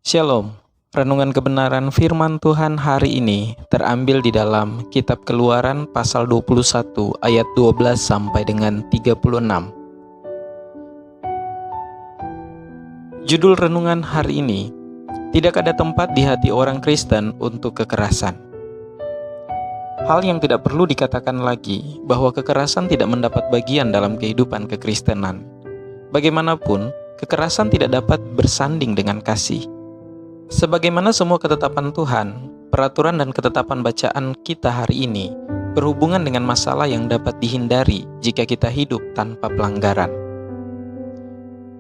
Shalom, renungan kebenaran firman Tuhan hari ini terambil di dalam kitab Keluaran pasal 21 ayat 12 sampai dengan 36. Judul renungan hari ini, tidak ada tempat di hati orang Kristen untuk kekerasan. Hal yang tidak perlu dikatakan lagi bahwa kekerasan tidak mendapat bagian dalam kehidupan kekristenan. Bagaimanapun, kekerasan tidak dapat bersanding dengan kasih. Sebagaimana semua ketetapan Tuhan, peraturan dan ketetapan bacaan kita hari ini berhubungan dengan masalah yang dapat dihindari jika kita hidup tanpa pelanggaran.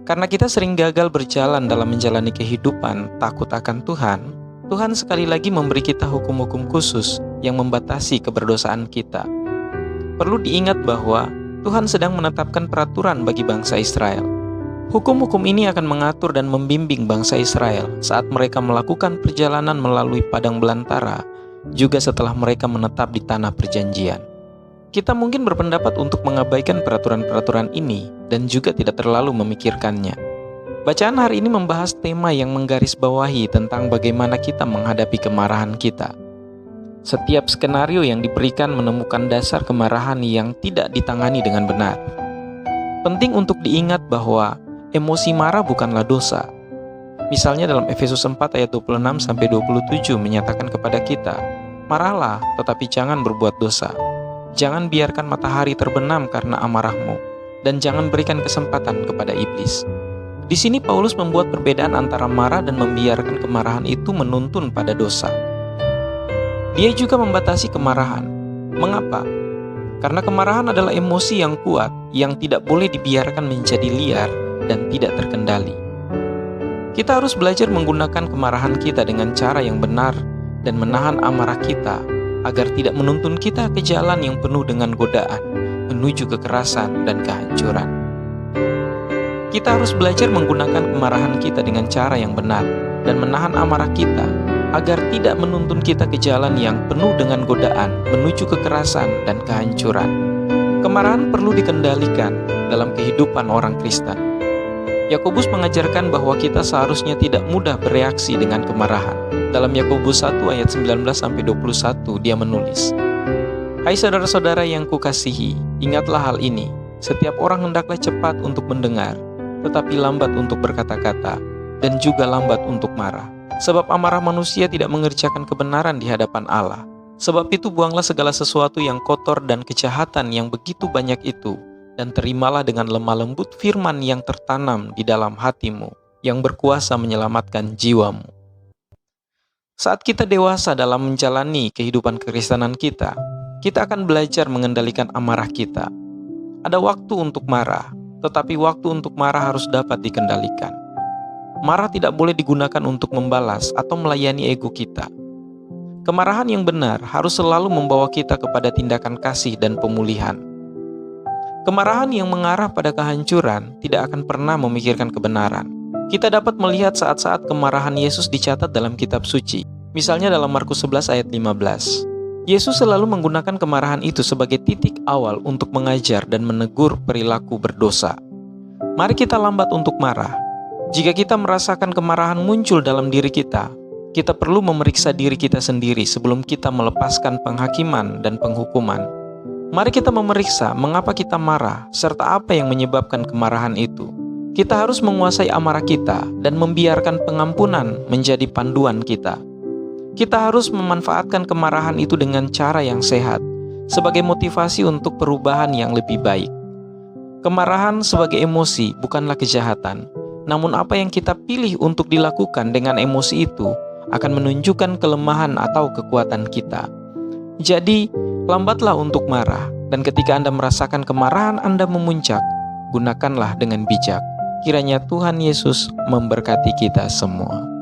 Karena kita sering gagal berjalan dalam menjalani kehidupan takut akan Tuhan, Tuhan sekali lagi memberi kita hukum-hukum khusus yang membatasi keberdosaan kita. Perlu diingat bahwa Tuhan sedang menetapkan peraturan bagi bangsa Israel. Hukum-hukum ini akan mengatur dan membimbing bangsa Israel saat mereka melakukan perjalanan melalui padang belantara, juga setelah mereka menetap di tanah perjanjian. Kita mungkin berpendapat untuk mengabaikan peraturan-peraturan ini dan juga tidak terlalu memikirkannya. Bacaan hari ini membahas tema yang menggarisbawahi tentang bagaimana kita menghadapi kemarahan kita. Setiap skenario yang diberikan menemukan dasar kemarahan yang tidak ditangani dengan benar. Penting untuk diingat bahwa emosi marah bukanlah dosa. Misalnya dalam Efesus 4 ayat 26-27 menyatakan kepada kita, marahlah tetapi jangan berbuat dosa. Jangan biarkan matahari terbenam karena amarahmu, dan jangan berikan kesempatan kepada iblis. Di sini Paulus membuat perbedaan antara marah dan membiarkan kemarahan itu menuntun pada dosa. Dia juga membatasi kemarahan. Mengapa? Karena kemarahan adalah emosi yang kuat yang tidak boleh dibiarkan menjadi liar dan tidak terkendali. Kita harus belajar menggunakan kemarahan kita dengan cara yang benar dan menahan amarah kita agar tidak menuntun kita ke jalan yang penuh dengan godaan menuju kekerasan dan kehancuran. Kita harus belajar menggunakan kemarahan kita dengan cara yang benar dan menahan amarah kita agar tidak menuntun kita ke jalan yang penuh dengan godaan menuju kekerasan dan kehancuran. Kemarahan perlu dikendalikan dalam kehidupan orang Kristen. Yakobus mengajarkan bahwa kita seharusnya tidak mudah bereaksi dengan kemarahan. Dalam Yakobus 1 ayat 19-21 dia menulis, "Hai saudara-saudara yang kukasihi, ingatlah hal ini. Setiap orang hendaklah cepat untuk mendengar, tetapi lambat untuk berkata-kata, dan juga lambat untuk marah. Sebab amarah manusia tidak mengerjakan kebenaran di hadapan Allah. Sebab itu buanglah segala sesuatu yang kotor dan kejahatan yang begitu banyak itu, dan terimalah dengan lemah lembut firman yang tertanam di dalam hatimu, yang berkuasa menyelamatkan jiwamu." Saat kita dewasa dalam menjalani kehidupan kekristenan kita akan belajar mengendalikan amarah kita. Ada waktu untuk marah, tetapi waktu untuk marah harus dapat dikendalikan. Marah tidak boleh digunakan untuk membalas atau melayani ego kita. Kemarahan yang benar harus selalu membawa kita kepada tindakan kasih dan pemulihan. Kemarahan yang mengarah pada kehancuran tidak akan pernah memikirkan kebenaran. Kita dapat melihat saat-saat kemarahan Yesus dicatat dalam kitab suci. Misalnya dalam Markus 11 ayat 15. Yesus selalu menggunakan kemarahan itu sebagai titik awal untuk mengajar dan menegur perilaku berdosa. Mari kita lambat untuk marah. Jika kita merasakan kemarahan muncul dalam diri kita perlu memeriksa diri kita sendiri sebelum kita melepaskan penghakiman dan penghukuman. Mari kita memeriksa mengapa kita marah, serta apa yang menyebabkan kemarahan itu. Kita harus menguasai amarah kita dan membiarkan pengampunan menjadi panduan kita. Kita harus memanfaatkan kemarahan itu dengan cara yang sehat, sebagai motivasi untuk perubahan yang lebih baik. Kemarahan sebagai emosi bukanlah kejahatan, namun apa yang kita pilih untuk dilakukan dengan emosi itu akan menunjukkan kelemahan atau kekuatan kita. Jadi, lambatlah untuk marah, dan ketika Anda merasakan kemarahan Anda memuncak, gunakanlah dengan bijak. Kiranya Tuhan Yesus memberkati kita semua.